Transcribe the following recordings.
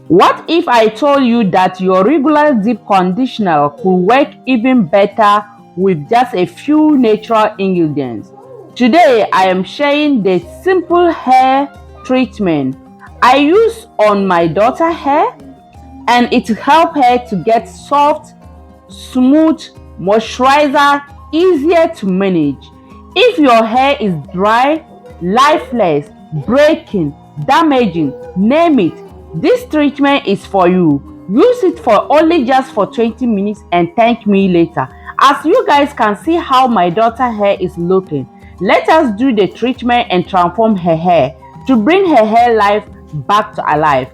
What if I told you that your regular deep conditioner could work even better with just a few natural ingredients? Today, I am sharing the simple hair treatment I use on my daughter's hair, and it helps her to get soft, smooth moisturizer, easier to manage. If your hair is dry, lifeless, breaking, damaging, name it, this treatment is for you. Use it for only just for 20 minutes and thank me later. As you guys can see how my daughter hair is looking, let us do the treatment and transform her hair to bring her hair life back to alive.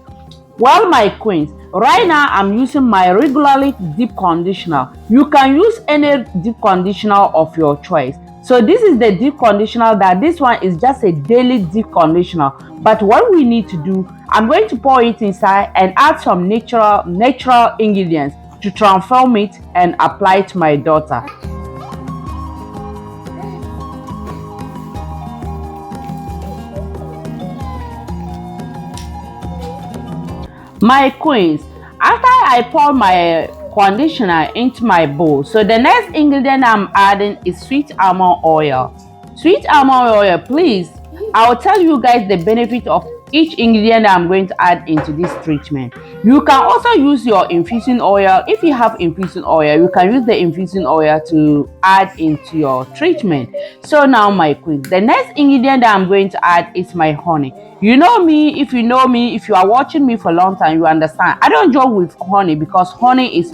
Well, my queens, right now I'm using my regularly deep conditioner. You can use any deep conditioner of your choice. So this is the deep conditioner, that this one is just a daily deep conditioner. But what we need to do, I'm going to pour it inside and add some natural ingredients to transform it and apply it to my daughter. My queens, after I pour my conditioner into my bowl, so the next ingredient I'm adding is sweet almond oil. Sweet almond oil, please, I will tell you guys the benefit of each ingredient I'm going to add into this treatment. You can also use your infusing oil. If you have infusing oil, you can use the infusing oil to add into your treatment. So now, my queen, the next ingredient that I'm going to add is my honey. You know me, if if you are watching me for a long time, you understand. I don't joke with honey because honey is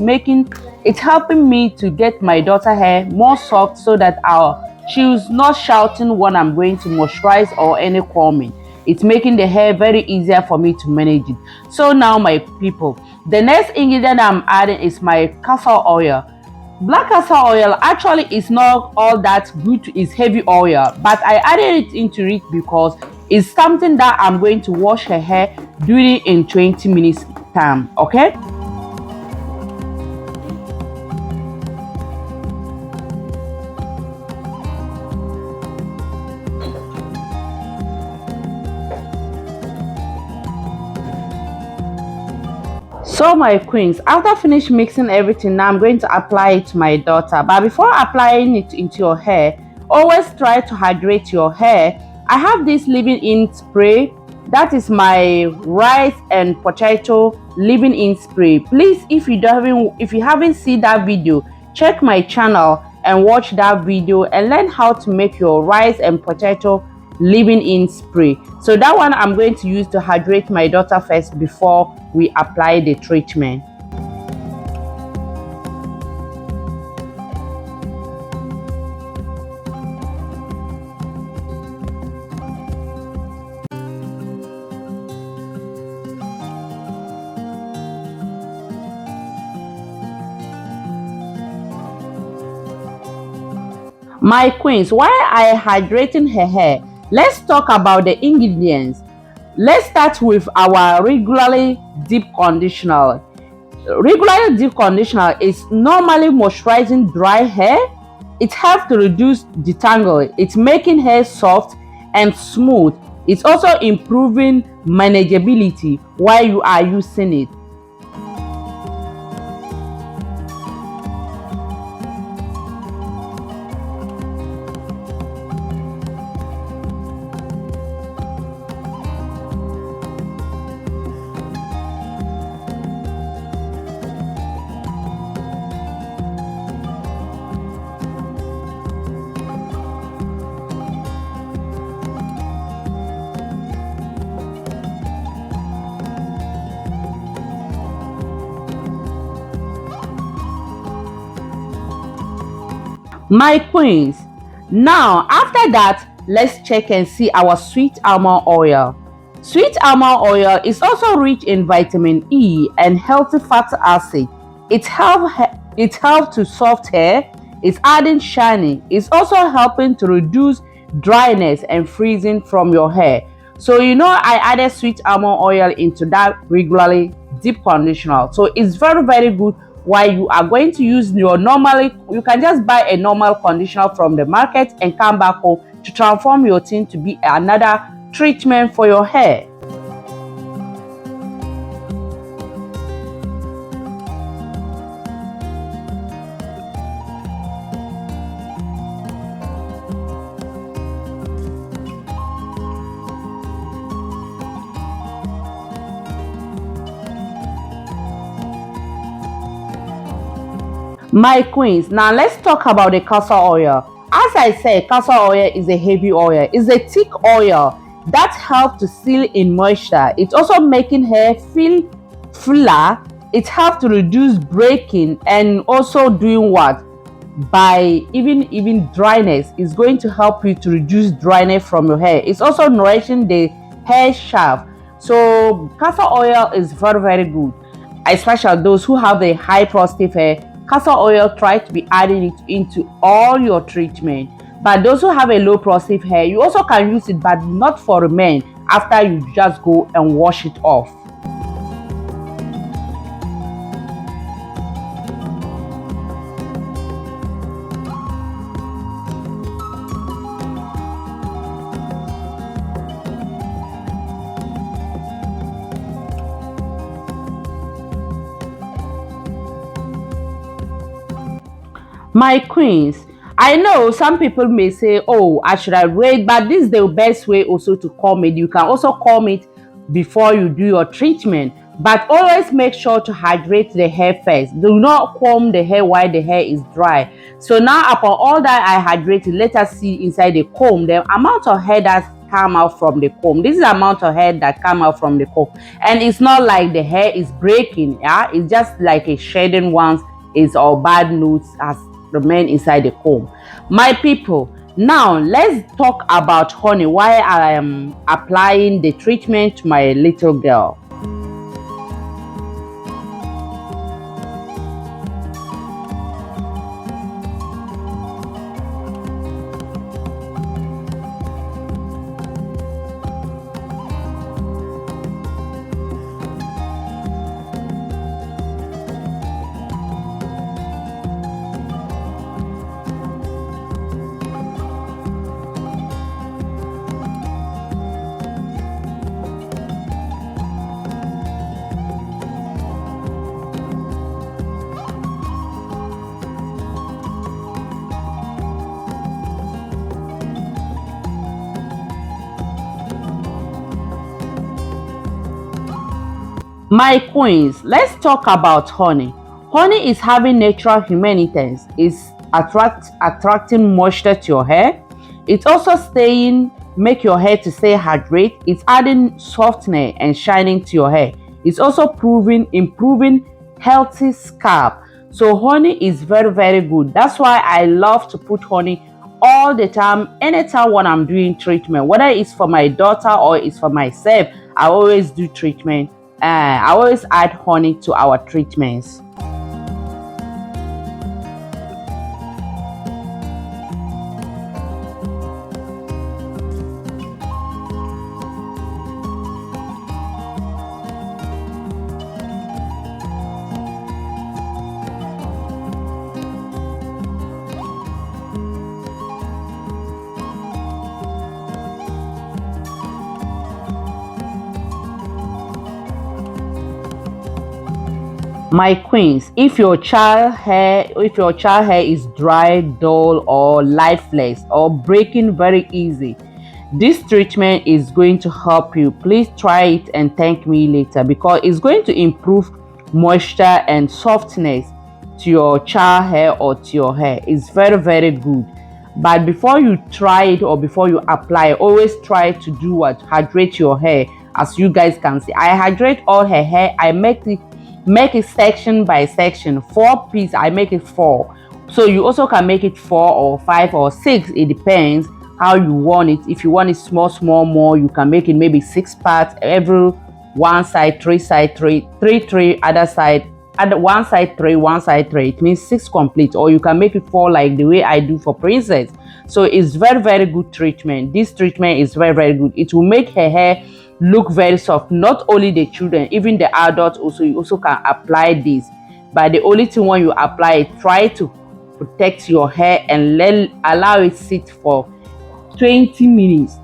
it's helping me to get my daughter hair more soft so that she's not shouting when I'm going to moisturize or any combing. It's making the hair very easier for me to manage it. So now, my people, the next ingredient I'm adding is my castor oil. Black castor oil actually is not all that good, it's heavy oil, but I added it into it because it's something that I'm going to wash her hair doing in 20 minutes time. Okay. So, my queens, after finish mixing everything, now I'm going to apply it to my daughter. But before applying it into your hair, always try to hydrate your hair. I have this leave-in spray. That is my rice and potato leave-in spray. Please, if you haven't seen that video, check my channel and watch that video and learn how to make your rice and potato leave-in spray. So that one I'm going to use to hydrate my daughter first before we apply the treatment. My queens, while I hydrating her hair, let's talk about the ingredients. Let's start with our regularly deep conditioner. Regularly deep conditioner is normally moisturizing dry hair. It helps to reduce detangle. It's making hair soft and smooth. It's also improving manageability while you are using it. My queens, now after that, let's check and see our sweet almond oil. Sweet almond oil is also rich in vitamin E and healthy fatty acid. It helps to soft hair. It's adding shiny. It's also helping to reduce dryness and freezing from your hair. So I added sweet almond oil into that regularly deep conditioner. So it's very, very good. While you are going to use you can just buy a normal conditioner from the market and come back home to transform your thing to be another treatment for your hair. My queens, now let's talk about the castor oil. As I said, castor oil is a heavy oil. It's a thick oil that helps to seal in moisture. It's also making hair feel fuller. It helps to reduce breaking and also doing what? By even dryness. It's going to help you to reduce dryness from your hair. It's also nourishing the hair shaft. So castor oil is very good, especially those who have a high positive hair. Castor oil, try to be adding it into all your treatment. But those who have a low positive hair, you also can use it, but not for men after you just go and wash it off. My queens, I know some people may say, oh, I should have wait, but this is the best way also to comb it. You can also comb it before you do your treatment, but always make sure to hydrate the hair first. Do not comb the hair while the hair is dry. So now upon all that I hydrated, let us see inside the comb the amount of hair that come out from the comb. This is the amount of hair that come out from the comb, and it's not like the hair is breaking. Yeah, it's just like a shedding once is all bad notes as remain inside the comb. My people, now let's talk about honey while I am applying the treatment to my little girl. My queens, let's talk about honey. Honey is having natural humectants. It's attracting moisture to your hair. It's also staying, make your hair to stay hydrated. It's adding softness and shining to your hair. It's also improving healthy scalp. So honey is very good. That's why I love to put honey all the time, anytime when I'm doing treatment, whether it's for my daughter or it's for myself. I always do treatment. I always add honey to our treatments. My queens, if your child hair is dry, dull, or lifeless, or breaking very easy, this treatment is going to help you. Please try it and thank me later, because it's going to improve moisture and softness to your child hair or to your hair. It's very good. But before you try it or before you apply, always try to do what? Hydrate your hair. As you guys can see, I hydrate all her hair. I make it section by section, 4 pieces. I make it 4, so you also can make it 4 or 5 or 6. It depends how you want it. If you want it small more, you can make it maybe 6 parts, every one side 3, side 3, 3 other side, one side 3, one side 3. It means 6 complete. Or you can make it 4 like the way I do for princess. So it's very good treatment. This treatment is very good. It will make her hair look very soft. Not only the children, even the adults also, you also can apply this. But the only thing when you apply it, try to protect your hair and allow it sit for 20 minutes,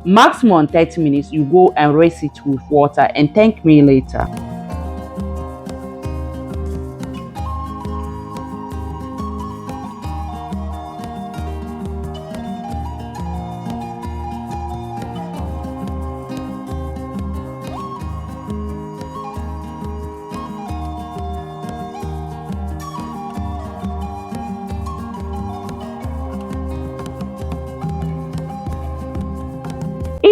maximum 30 minutes. You go and rinse it with water and thank me later.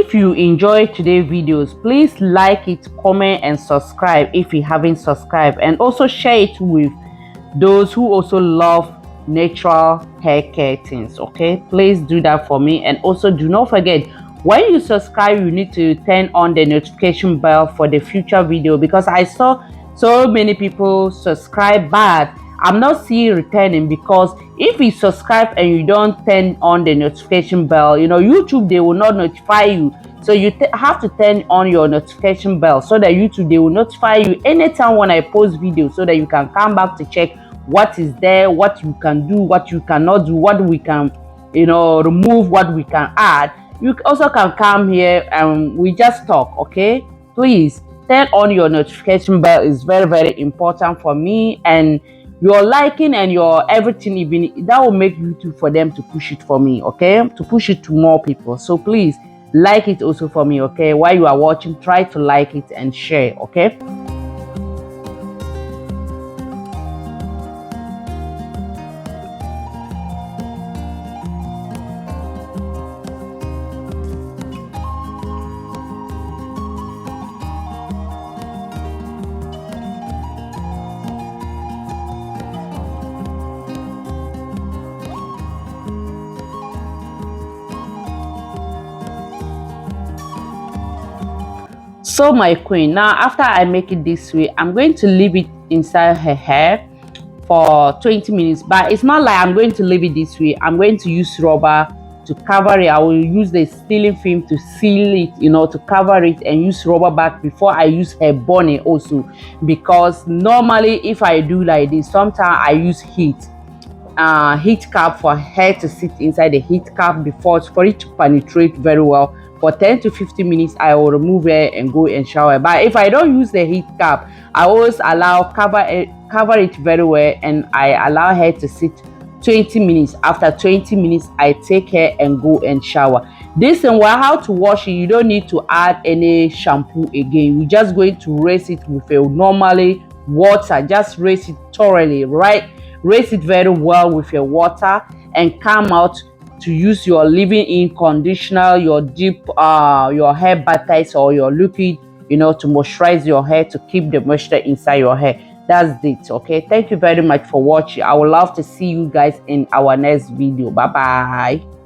If you enjoyed today's videos, please like it, comment and subscribe if you haven't subscribed, and also share it with those who also love natural hair care things. Okay, please do that for me. And also do not forget, when you subscribe, you need to turn on the notification bell for the future video, because I saw so many people subscribe but I'm not seeing returning. Because if you subscribe and you don't turn on the notification bell, YouTube, they will not notify you. So you have to turn on your notification bell so that YouTube, they will notify you anytime when I post videos, so that you can come back to check what is there, what you can do, what you cannot do, what we can remove, what we can add. You also can come here and we just talk. Okay, please turn on your notification bell. Is very, very important for me, and your liking and your everything, even that will make YouTube for them to push it for me. Okay, to push it to more people. So please like it also for me. Okay, while you are watching, try to like it and share. Okay. So my queen, now after I make it this way, I'm going to leave it inside her hair for 20 minutes. But it's not like I'm going to leave it this way. I'm going to use rubber to cover it. I will use the sealing film to seal it, to cover it, and use rubber back before I use her bonnet also. Because normally if I do like this, sometimes I use heat cap for hair to sit inside the heat cap before, for it to penetrate very well. For 10 to 15 minutes, I will remove it and go and shower. But if I don't use the heat cap, I always cover it very well, and I allow her to sit 20 minutes. After 20 minutes, I take her and go and shower. This and how to wash it, you don't need to add any shampoo again. You're just going to rinse it with a normally water. Just rinse it thoroughly, right? Rinse it very well with your water, and come out to use your leave-in conditioner, your deep your hair butters, or your liquid, to moisturize your hair, to keep the moisture inside your hair. That's it. Okay, thank you very much for watching. I would love to see you guys in our next video. Bye bye.